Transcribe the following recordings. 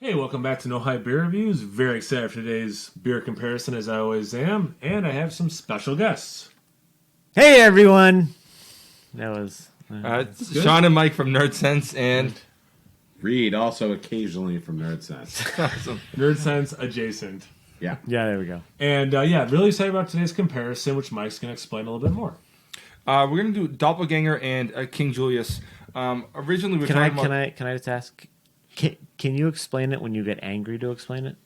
Hey, welcome back to No Hype Beer Reviews. Very excited for today's beer comparison, as I always am, and I have some special guests. Hey everyone! That was Sean and Mike from Nerdsense and Reed, also occasionally from Nerdsense. awesome. Nerdsense adjacent. Yeah. there we go. And really excited about today's comparison, which Mike's going to explain a little bit more. We're gonna do Doppelganger and King Julius. Originally, we were talking about. Can I just ask? Can you explain it when you get angry to explain it?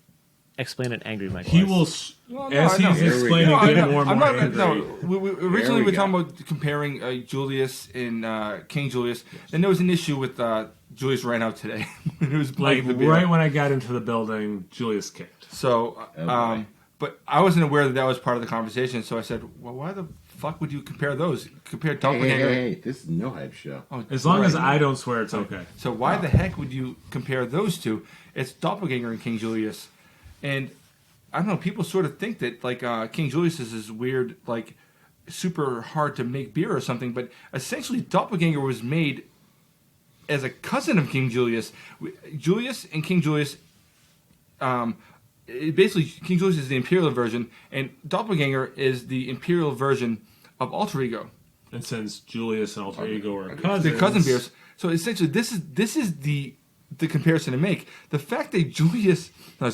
Explain it angry, Mike. He will, as he's explaining, get more and more angry. Originally, we were talking about comparing Julius and King Julius. Then there was an issue with Julius ran out today. It was Like, right when I got into the building, Julius kicked. So, but I wasn't aware that was part of the conversation. So I said, "Well, why the fuck would you compare those? Compare Doppelganger." Hey, this is no hype show. Oh, As long as right. I don't swear, it's okay. So why the heck would you compare those two? It's Doppelganger and King Julius. And I don't know, people sort of think that like King Julius is this weird, like super hard to make beer or something, but essentially Doppelganger was made as a cousin of King Julius. Julius and King Julius, basically King Julius is the Imperial version, and Doppelganger is the Imperial version of Alter Ego. And since Julius and Alter Ego are cousins... The cousin beers. So essentially, this is the comparison to make. The fact that Julius, the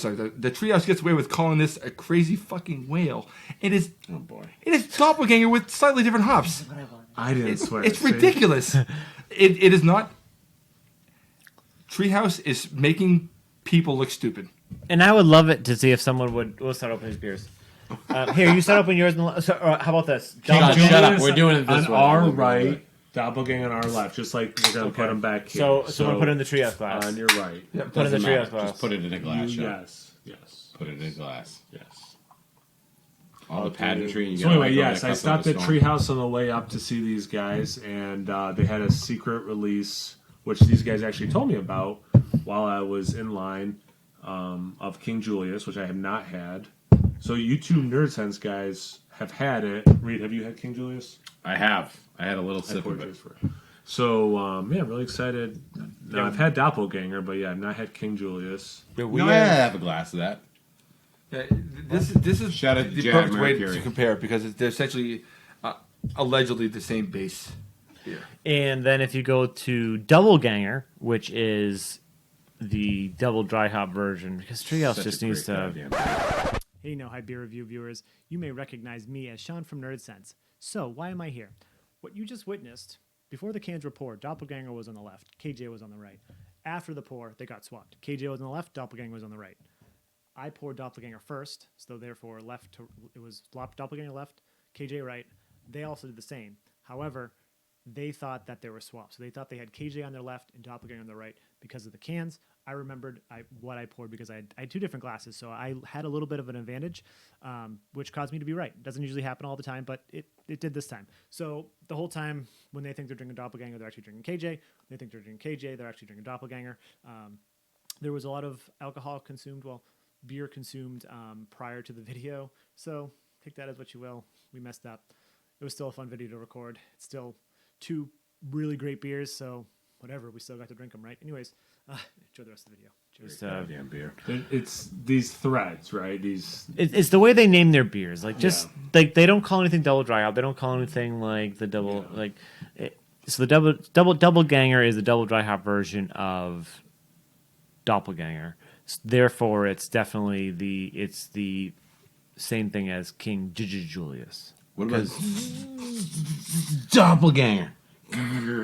Treehouse gets away with calling this a crazy fucking whale. It is, Oh boy. it is Doppelganger with slightly different hops. I didn't swear. It's see? ridiculous. It is not. Treehouse is making people look stupid. And I would love it to see if someone would start opening his beers. Here, you start open yours. How about this? Shut Julius up. We're doing it this on way. our right, Doppelganger on our left, just like we're going to put them back here. So someone put it in the treehouse glass. On your right. Put it in the treehouse glass. Just put it in a glass. Sean. Yes. Put it in a glass. Yes. All the pageantry. You So gotta anyway, like yes, over I the stopped cup at of the storm. Treehouse on the way up to see these guys, and they had a secret release, which these guys actually told me about while I was in line, of King Julius, which I have not had. So you two Nerdsense guys have had it. Reed, have you had King Julius? I have. I had a little sip poured of it. yours for it. So, really excited. Now, I've had Doppelganger, but yeah, I've not had King Julius. We No, I have a glass of that. This is Shout out to the Jack perfect way Mercury. to compare it because they're essentially allegedly the same base beer. And then if you go to Doppelganger, which is the double dry hop version, because Treehouse Such just a needs great to. goddamn- Hey, No Hype Beer Review viewers, you may recognize me as Sean from Nerdsense. So, why am I here? What you just witnessed, before the cans were poured, Doppelganger was on the left, KJ was on the right. After the pour, they got swapped. KJ was on the left, Doppelganger was on the right. I poured Doppelganger first, so therefore it was Doppelganger left, KJ right. They also did the same. However, they thought that they were swapped. So they thought they had KJ on their left and Doppelganger on their right because of the cans. I remembered what I poured because I had two different glasses, so I had a little bit of an advantage, which caused me to be right. It doesn't usually happen all the time, but it did this time. So the whole time, when they think they're drinking Doppelganger, they're actually drinking KJ. They think they're drinking KJ, they're actually drinking Doppelganger. There was a lot of alcohol consumed, beer consumed prior to the video, so take that as what you will. We messed up. It was still a fun video to record. It's still two really great beers, so whatever, we still got to drink them, right? Anyways, enjoy the rest of the video. Cheers. Goddamn beer. It's these threads, right? It's the way they name their beers. Like like they don't call anything double dry hop. They don't call anything like the double So the Doppelganger is the double dry hop version of Doppelganger. Therefore, it's definitely the same thing as King Julius. What about Doppelganger? I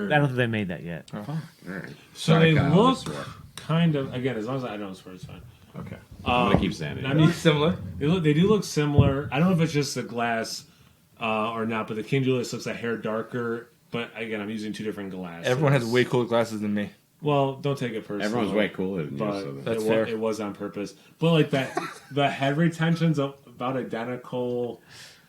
don't think they made that yet. All right. So Sorry, they Kyle, look I swear. kind of, again, as long as I don't swear, it's fine. Okay. I'm gonna keep saying it. I mean, Similar. they do look similar. I don't know if it's just the glass or not, but the King Julius looks a hair darker. But again, I'm using two different glasses. Everyone has way cooler glasses than me. Well, don't take it personally. Everyone's way cooler than you. But So That's it, fair. it was on purpose. But like that, the head retention's about identical.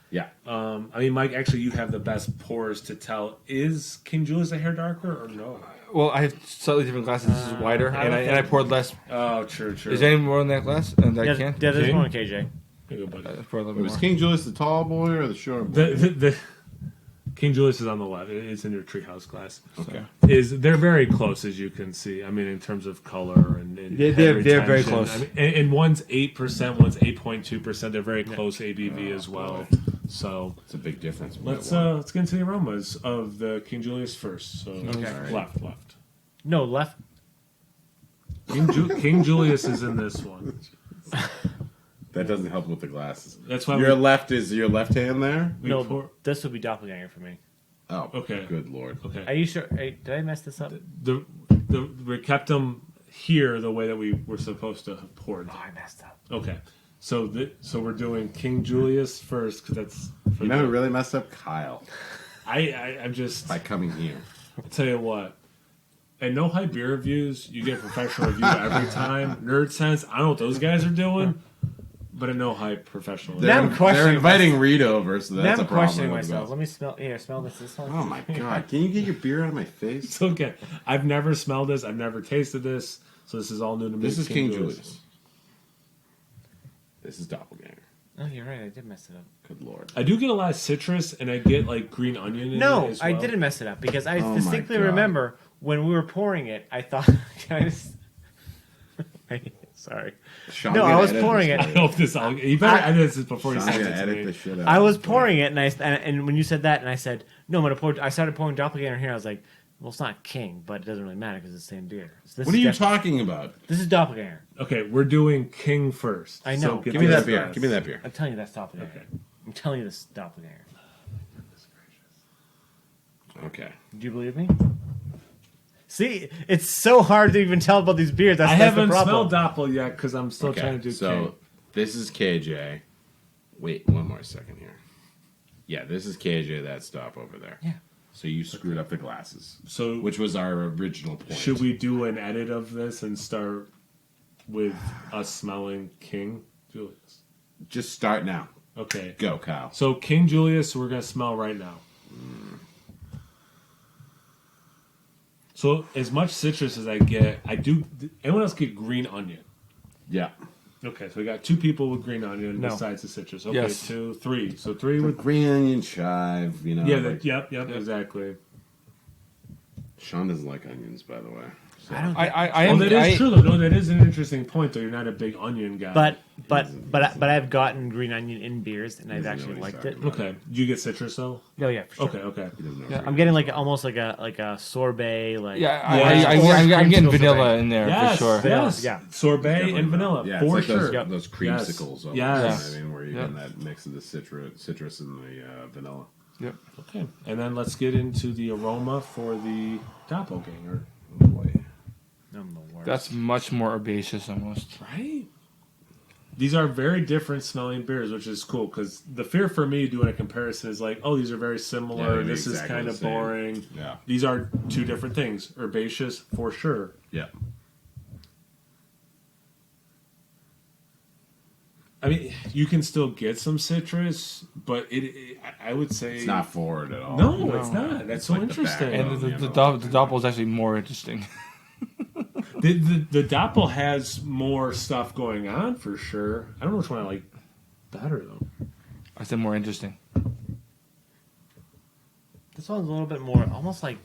yeah. I mean, Mike, actually, you have the best pours to tell. Is King Julius a hair darker or no? Well, I have slightly different glasses. This is wider, and I poured less. Oh, true. Is there any more in that glass? In that can? Yeah, there's King? one KJ. Here you go, buddy. I poured a little bit Was more. King Julius the tall boy or the short boy? King Julius is on the left. It's in your treehouse glass. Okay. They're very close, as you can see. I mean, in terms of color and They're head very retention. close. I mean, and one's 8%, one's 8.2%. They're very close ABV as well. So It's a big difference. let's get into the aromas of the King Julius first. So left. No, left. King Julius is in this one. That doesn't help with the glasses. That's why Your left is your left hand there? No, this would be Doppelganger for me. Oh, Okay. Good lord. Okay. Are you sure? Hey, did I mess this up? We kept them here the way that we were supposed to have poured them. I messed up. Okay. So we're doing King Julius first because that's. You know who really messed up? Kyle. I'm just. By coming here. I'll tell you what. At No Hype Beer Reviews, you get a professional review every time. Nerdsense, I don't know what those guys are doing, but at No Hype, professional. Now I'm questioning They're inviting Reed over, so Now that's I'm a problem. questioning with myself. us. Let me smell. Here, smell this. This one. Oh my god! Can you get your beer out of my face? It's okay. I've never smelled this. I've never tasted this, so this is all new to me. This is King Julius. This is Doppelganger. Oh, you're right. I did mess it up. Good lord. I do get a lot of citrus, and I get like green onion in it No, as I well. didn't mess it up because I Oh my distinctly God. remember when we were pouring it. I thought, sorry. Sean, No, gonna I was edit pouring this it. I hope this all. You better edit this before you Sean's send gonna it to edit me. the shit out. I was of it. pouring it, and when you said that, and I said, no, I'm gonna pour. I started pouring Doppelganger here. I was like, well, it's not King, but it doesn't really matter because it's the same beer. So this What are is you def- talking about? This is Doppelganger. Okay, we're doing King first. I know. get Give me this that beer. glass. Give me that beer. I'm telling you that's Doppelganger. Okay. I'm telling you this is Doppelganger. Okay. Do you believe me? See, it's so hard to even tell about these beers. That's, I that's the haven't problem. smelled Doppel yet because I'm still trying to do so King. this is KJ. Wait, one more second here. Yeah, this is KJ. That stop over there. Yeah. So you screwed up the glasses, So which was our original point. should we do an edit of this and start with us smelling King Julius? just start now? Okay. Go, Kyle. So King Julius, we're gonna smell right now. So as much citrus as I get, I do. Anyone else get green onion? Yeah. Okay, so we got 2 people with green onion No. besides the citrus. Okay, Yes. 2, 3. So 3 with. Green onion chive. You know. Yeah. like- Yep. Exactly. Sean doesn't like onions, by the way. So. I don't. I Well, am. that is true though. No, that is an interesting point though. You're not a big onion guy. But I've gotten green onion in beers and I've Doesn't know actually what he's liked it. talking about. okay, do you get citrus though? Oh yeah, for sure. Okay. He doesn't know Yeah, what I'm getting like almost like a sorbet. Like Yeah, I'm getting Creamsicle vanilla sorbet. in there Yes. for sure. Yes. Yeah. Sorbet Definitely and vanilla Yeah, for it's like sure. those, those creamsicles. almost, Yes. you know Yes. what I mean, where you Yep. get that mix of the citrus and the vanilla. Yep. Okay, and then let's get into the aroma for the Doppelganger. Oh boy. I'm the worst. That's much more herbaceous almost. Right. These are very different smelling beers, which is cool because the fear for me doing a comparison is like, oh, these are very Yeah, similar. they're This is exactly kind the of same. boring. Yeah. These are 2 different things. Herbaceous for sure. Yeah. I mean, you can still get some citrus, but I would say It's not forward at all. No, it's not. That's so like the interesting. backbone. And the doppel is actually more interesting. The Doppel has more stuff going on for sure. I don't know which one I like better though. I said more interesting. This one's a little bit more, almost like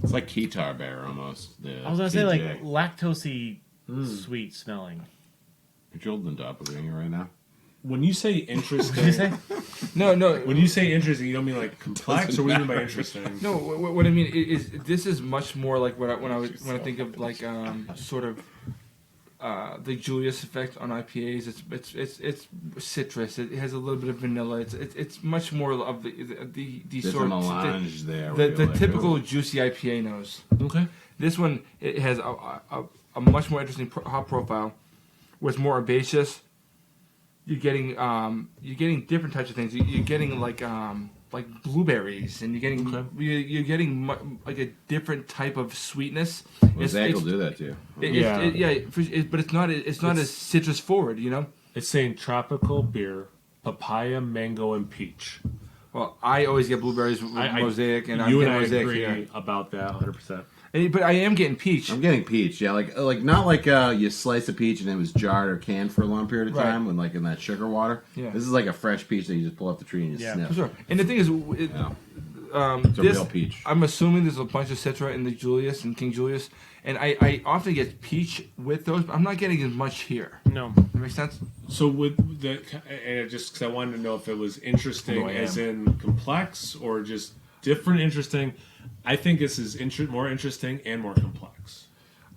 It's like Keytar Bear almost. I was gonna say like TJ. lactosey sweet smelling. You're Jordan Doppelganger right now. When you say interesting, Did you say? No. when you say interesting, you don't mean like complex, or what do you mean by interesting? No, what I mean is this is much more like when I think of like sort of the Julius effect on IPAs. It's citrus. It has a little bit of vanilla. It's much more of the There's sort a of melange there. the where you're like, typical "Ooh." juicy IPA nose. Okay. This one it has a much more interesting hop profile, where it's more herbaceous. You're getting different types of things. You're getting like blueberries, and you're getting like a different type of sweetness. Well, Zach will do that to you. But it's not as citrus forward, you know. It's saying tropical beer, papaya, mango, and peach. Well, I always get blueberries with mosaic, and I'm you and getting I mosaic agree here. about that 100%. But I am getting peach. I'm getting peach, yeah, like not like you slice a peach and it was jarred or canned for a long period of Right. time, when like in that sugar water. Yeah. this is like a fresh peach that you just pull off the tree and you Yeah. sniff. For sure. And the thing is, It's a real peach. I'm assuming there's a bunch of Citra in the Julius and King Julius, and I often get peach with those, but I'm not getting as much here. No. That makes sense? So with the, and it just because I wanted to know if it was interesting No, I as am. in complex or just different interesting. I think this is more interesting and more complex.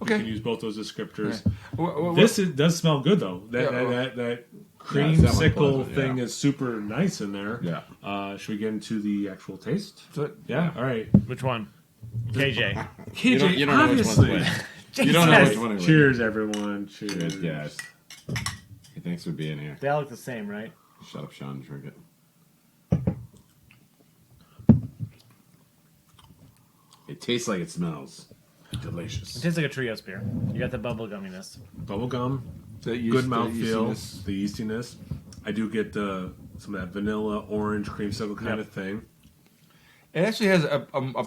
Okay. You can use both those descriptors. Yeah. Does smell good though. That Yeah, creamsicle pleasant, thing yeah. is super nice in there. Yeah. Should we get into the actual taste? So, Yeah. All right. Which one? KJ. KJ, You don't know which one's obviously. which. You don't know which one. Cheers, everyone. Cheers. Cheers, guys. Hey, thanks for being here. They all look the same, right? Shut up, Sean. Drink it. It tastes like it smells. It Delicious. tastes like a Trios beer. You got the bubble gumminess. Bubblegum. Good mouthfeel. The yeastiness. I do get some of that vanilla, orange, creamsicle kind of thing. it actually has a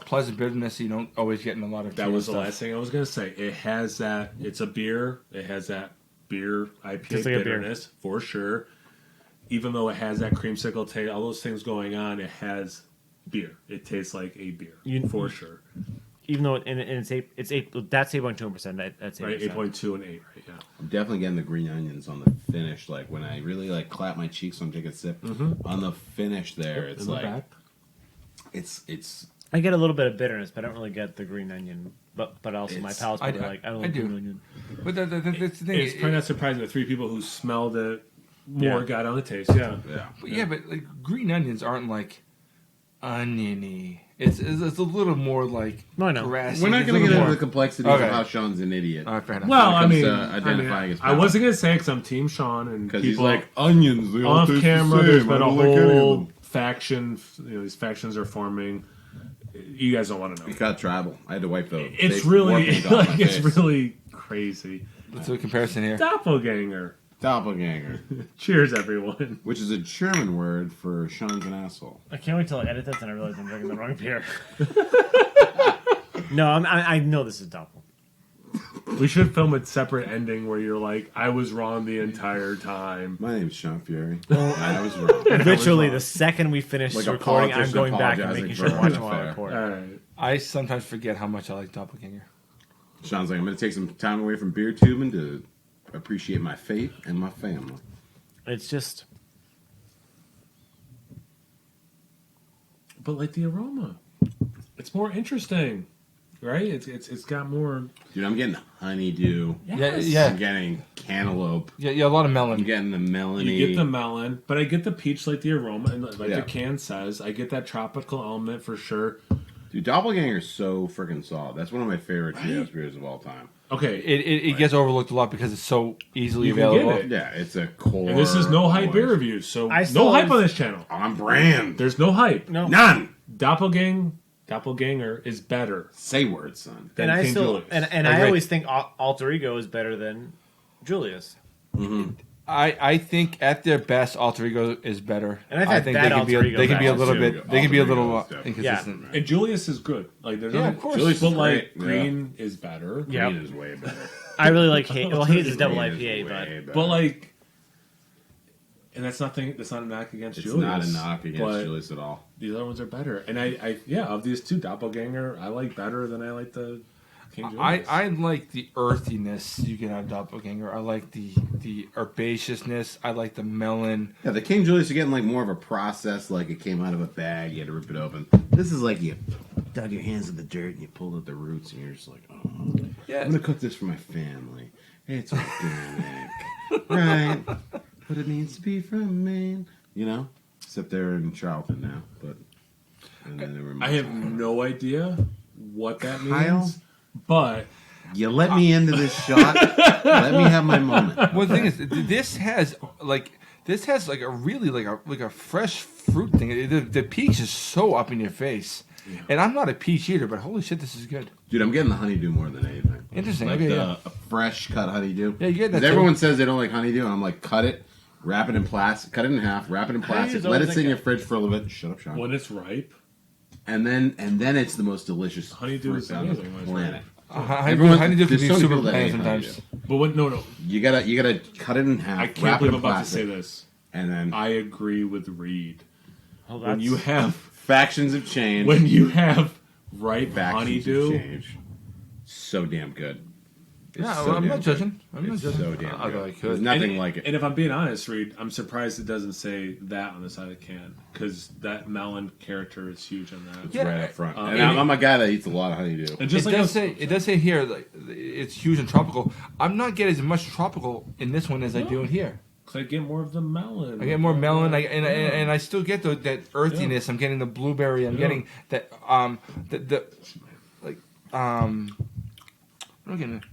pleasant bitterness you don't always get in a lot of That was the stuff. last thing I was going to say. It has that. It's a beer. It has that beer IPA Tastes like a beer. bitterness for sure. Even though it has that creamsicle taste, all those things going on, it has beer. It tastes like a beer for sure. Even though it's 8, that's 8.2%. That's 8%. Right, 8.2 and 8. Right, yeah. I'm definitely getting the green onions on the finish. Like when I really like clap my cheeks when I take a sip. On the finish there, it's In the like back. it's I get a little bit of bitterness, but I don't really get the green onion. But also my It's- palate's probably I- like, I don't I like do. green onion. But that's the thing. It's probably not surprising that 3 people who smelled it more Yeah. got on the taste. Yeah. But like green onions aren't like oniony. It's a little more like No, I know. grassy. We're not It's a going to little get into more- the complexities Okay. of how Sean's an idiot. All right, fair enough. Well, When it I comes mean, to identifying his I wasn't going to say because I'm Team Sean and because he's people like onions. They all off taste camera. the There's same. been I a don't like any of whole them. faction. These factions are forming. You guys don't want to know. It got tribal. I had to wipe the. It's face really warping down my like it's face. really crazy. Let's do a comparison here. Doppelganger. Doppelganger, Cheers, everyone. which is a German word for Sean's an asshole. I can't wait till I edit this and I realize I'm drinking the wrong beer. No, I know this is doppel. We should film a separate ending where you're like, I was wrong the entire time. My name's Sean Fury. I was wrong. Literally, the second we finish Like a recording, I'm politician going back and apologizing making for sure I'm watching an while I affair. record. All right. I sometimes forget how much I like Doppelganger. Sean's like, I'm going to take some time away from beer tubing to appreciate my faith and my family. It's just, But like the aroma, it's more interesting, right? It's got more. Dude, I'm getting honeydew. Yeah. I'm getting cantaloupe. Yeah, a lot of I'm melon. getting the melony. You get the melon, but I get the peach, like the aroma, and like Yeah. the can says, I get that tropical element for sure. Dude, Doppelganger is so freaking solid. That's one of my favorite Right? Trios beers of all time. Okay, It gets overlooked a lot because it's so easily You can get available. it. Yeah, it's a core. and this is no hype beer always. reviews, so I no saw hype this- on this channel. On brand. There's no hype. no. None. Doppelganger is better Say words, son. than And I King still, Julius. and I Agreed. always think Alter Ego is better than Julius. I think at their best, Alter Ego is better. And I've I had think bad they can be Alter Ego they can be a bad. little Alter bit they can be a Ego little is definitely- inconsistent. And Julius is good. Like there's Yeah, nothing- of course. Julius is but like great, yeah. green is better. Yeah. Green is way better. I really like Haze. Well, Haze is double Green is IPA, way but better. But like, and that's not a knock against it's Julius. not a knock against but Julius at all. These other ones are better. And I of these two, Doppelganger, I like better than I like the King Julius. I like the earthiness you get out of Doppelganger. I like the herbaceousness. I like the melon. Yeah, the King Julius, you're getting like more of a process, like it came out of a bag, you had to rip it open. This is like you dug your hands in the dirt and you pulled out the roots and you're just like, oh, Yeah. I'm going to cook this for my family. It's organic. Right. But it needs to be from Maine. You know? Except they're in Charlton now. But and then they were I have no idea what that means. Kyle? But You let me into this shot. Let me have my moment. Well, the thing is, this has like a really like a fresh fruit thing. The peach is so up in your face, and I'm not a peach eater, but holy shit, this is good. Dude, I'm getting the honeydew more than anything. Interesting. Like Okay, the yeah. a fresh cut honeydew. Yeah, you get that 'Cause too. everyone says they don't like honeydew, and I'm like, cut it, wrap it in plastic, cut it in half, wrap it in plastic, Honeydew is let it always sit in like your fridge for a little bit. Shut up, Sean. when it's ripe, And then it's the most delicious Honeydew fruit is on the amazing when it's planet. Honeydew can there's be so many super people that bland hate sometimes. honeydew. but when no, You gotta cut it in half. I can't wrap believe it I'm in about to say plastic, this. And then I agree with Reed. Oh, when you have Factions have changed. when you have ripe Factions have honeydew. changed. So damn good. It's Yeah, so well, I'm damn not good. judging. I'm not It's judging. so damn I good. really could. There's nothing and, like it. And if I'm being honest, Reed, I'm surprised it doesn't say that on the side of the can because that melon character is huge on that. It's Yeah, right up front. and and I'm a guy that eats a lot of honeydew. And just It does say here like, it's huge and tropical. I'm not getting as much tropical in this one as I do in here. I get more of the melon. I get more melon, and I still get that earthiness. I'm getting the blueberry. I'm getting that the like what am I getting?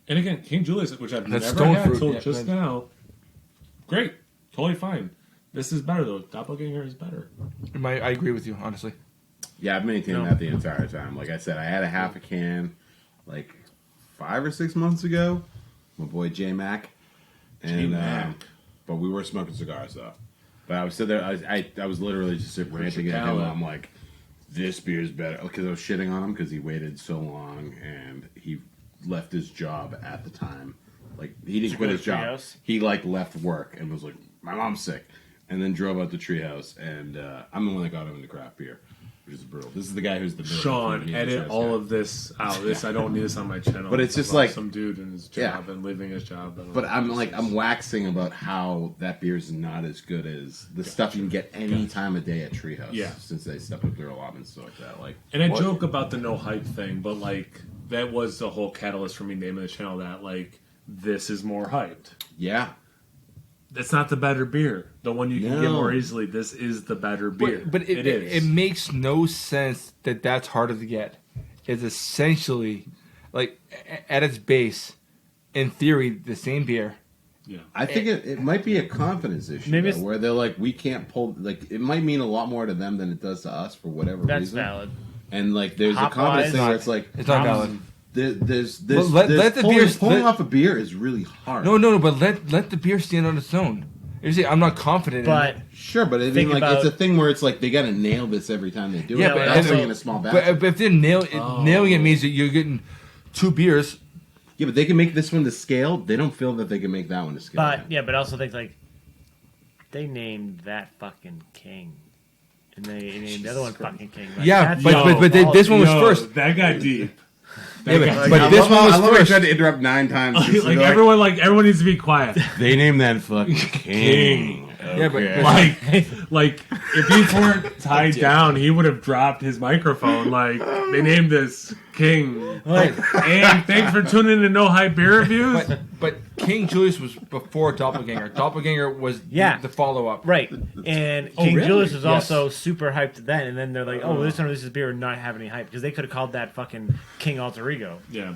And again, King Julius, which I've That's never stone had fruit, until yeah, just man. now. Great, totally fine. This is better though. Doppelganger is better. I agree with you, honestly. Yeah, I've maintained No. that the entire time. Like I said, I had a half a can like 5 or 6 months ago. My boy J Mac, and J-Mac. but we were smoking cigars though. But I was sitting there. I was literally just ranting at him. palate. I'm like, this beer's better because I was shitting on him because he waited so long and he left his job at the time. Like he didn't quit go his to job. Treehouse? He like left work and was like, my mom's sick, and then drove out to Treehouse. And I'm the one that got him into craft beer, which is brutal. This is the guy who's the Sean, edit all of this out. This I don't need this on my channel. But it's just about like- some dude in his job and leaving his job. But I'm waxing about how that beer is not as good as the stuff you can get any time of day at Treehouse. Yeah. Since they stepped up their allotments and stuff like that. Like, And I joke about the no hype thing, but like that was the whole catalyst for me naming the channel that like this is more hyped. yeah, That's not the better beer. The one you can get No. more easily. This is the better beer. But it is. It makes no sense that that's harder to get. It's essentially like at its base, in theory, the same beer. yeah. I think it might be a confidence issue. Maybe Though, it's- where they're like, we can't pull. Like, it might mean a lot more to them than it does to us for whatever That's reason. valid. And like, there's a Hop-wise, confidence thing where it's like, It's not valid. there's Well, let the pulling, beers- pulling let- off a beer is really hard. No, but let the beer stand on its own. You see, I'm not confident But in it. Sure, but I mean, Think like, it's about- a thing where it's like they got to nail this every time they do Yeah, it. but That's also- only in a small batch. But if they're nailing it means that you're getting 2 beers. Yeah, but they can make this one to scale. They don't feel that they can make that one to scale. But yeah, but also think like they named that fucking king, and they named the other one fucking king. Like, Yeah, that's but all- this one was Yo, first. That got deep. Yeah, guy- but this one I was love how I first. tried to interrupt 9 times. just to like be everyone needs to be quiet. they named that fucking king. Yeah, but like if he weren't tied down, he would have dropped his microphone. Like they named this King. And thanks for tuning in to No Hype Beer Reviews. but King Julius was before Doppelganger. Doppelganger was the follow up. right. And King really? Julius was Yes. also super hyped then, and then they're like, "Oh, this one releases beer and not have any hype," because they could have called that fucking King Alter Ego. Yeah,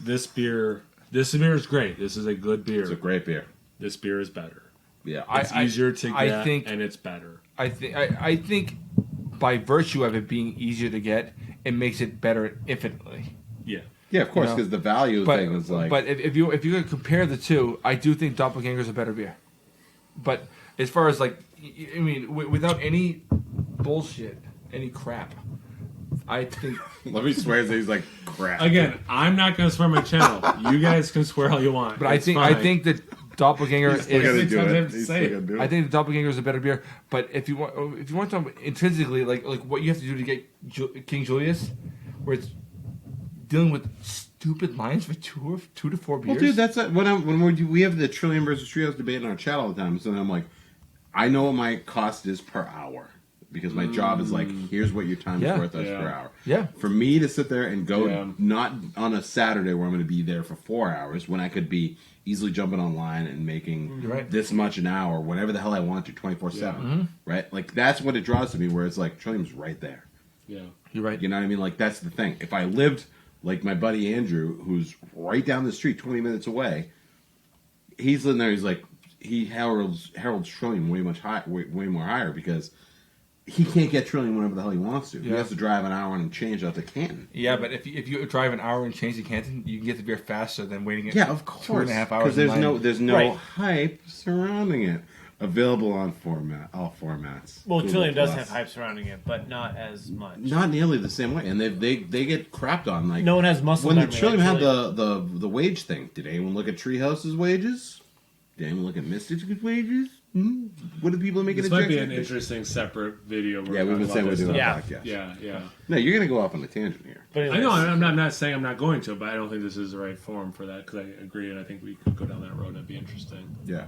this beer is great. This is a good beer. It's a great beer. This beer is better. Yeah, It's easier to get, I think- and it's better. I think by virtue of it being easier to get, it makes it better infinitely. Yeah, yeah, of course, You know, because the value But thing is like. but if you could compare the two, I do think Doppelganger is a better beer. But as far as like, I mean, without any bullshit, any crap, I think. let me swear that he's like crap. again, I'm not going to swear my channel. You guys can swear all you want. But It's I fine. think that Doppelganger He's still gonna is. do it. Sometimes He's say still it. gonna do it. I think the Doppelganger is a better beer. But if you want to intrinsically like what you have to do to get King Julius, where it's dealing with stupid lines for two to four beers. Well, dude, that's when we have the Trillium versus Trios debate in our chat all the time. So then I'm like, I know what my cost is per hour because my job is like, here's what your time is Yeah. worth us Yeah. per hour. Yeah. For me to sit there and go Yeah. not on a Saturday where I'm going to be there for 4 hours when I could be easily jumping online and making You're right. this much an hour, whatever the hell I want to, 24/7, right? Like that's what it draws to me. Where it's like Trillium's right there. yeah. You're right. You know what I mean? Like that's the thing. If I lived like my buddy Andrew, who's right down the street, 20 minutes away, he's living there. He's like he heralds Trillium way more higher because he can't get Trillium whenever the hell he wants to. He Yeah. has to drive an hour and change out to Canton. Yeah, but if you drive an hour and change to Canton, you can get the beer faster than waiting. Yeah, of course. 2.5 hours. Because in line. there's no Right. hype surrounding it. Available on all formats. Well, Google Trillium does Plus. have hype surrounding it, but not as much. Not nearly the same way, and they get crapped on. Like No one has muscle when the memory Trillium like had Trillium. the wage thing. Did anyone look at Treehouse's wages? Did anyone look at Mystic's wages? what do people make This an might be objection? an interesting separate video. Where Yeah, we've been saying we're doing Yeah. a podcast. Yeah. No, you're gonna go off on a tangent here. But I know. anyways, I'm not saying I'm not going to, but I don't think this is the right forum for that because I agree, and I think we could go down that road and it'd be interesting. Yeah,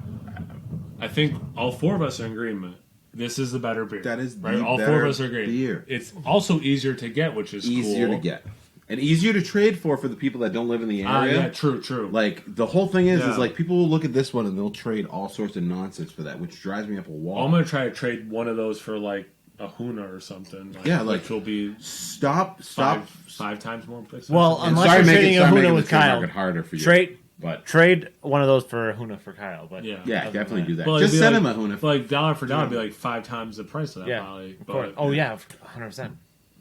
I think all four of us are in agreement. This is the better beer. That is right. the All four better of us are agreeing. beer. It's also easier to get, which is easier cool. to get and easier to trade for the people that don't live in the area. Yeah, true. Like the whole thing is Yeah. like people will look at this one and they'll trade all sorts of nonsense for that, which drives me up a wall. I'm gonna try to trade one of those for like a Huna or something. Yeah, which will be Stop. five times more expensive. well, And unless sorry you're making- trading a sorry Huna making with the trade Kyle, market harder for you. trade But one of those for a Huna for Kyle. But Yeah. yeah, other than definitely do that. But Just it'd be send like, him a Huna. Like dollar for dollar, it'd be like 5 times the price of that. yeah, Probably, of course. but Oh yeah, 100%.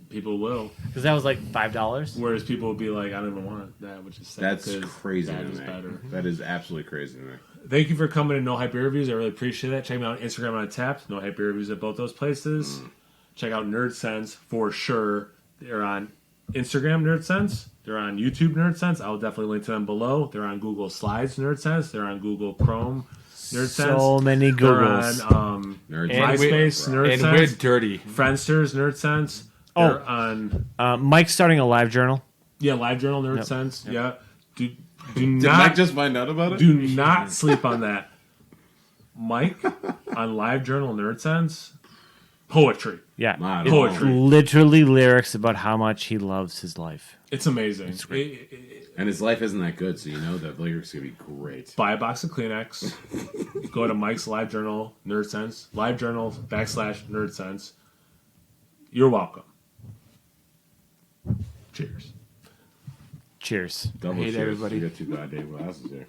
people will. Because that was like $5. Whereas people will be like, I don't even want that, which is sad. That's 'cause crazy That to is me. better. That is absolutely crazy to me. Thank you for coming to No Hype Beer Reviews. I really appreciate that. Check me out on Instagram on Tap. No Hype Beer Reviews at both those places. Check out Nerdsense for sure. They're on Instagram Nerdsense. They're on YouTube Nerdsense. I'll definitely link to them below. They're on Google Slides Nerdsense. They're on Google Chrome Nerdsense. So many They're Googles. on Nerds. MySpace And we're Nerdsense. dirty. Friendsters Nerdsense. Oh. They're on Mike's starting a live journal. LiveJournal Nerdsense. Yeah. Do Did not Mike just find out about it? do not sleep on that. Mike on LiveJournal Nerdsense. Poetry. Yeah, Wow. It's Poetry. literally lyrics about how much he loves his life. It's amazing. And his life isn't that good, so you know the lyrics gonna be great. Buy a box of Kleenex. Go to Mike's LiveJournal Nerdsense. LiveJournal /Nerdsense. You're welcome. Cheers. Cheers. Double Hate cheers. everybody. You got two goddamn glasses here.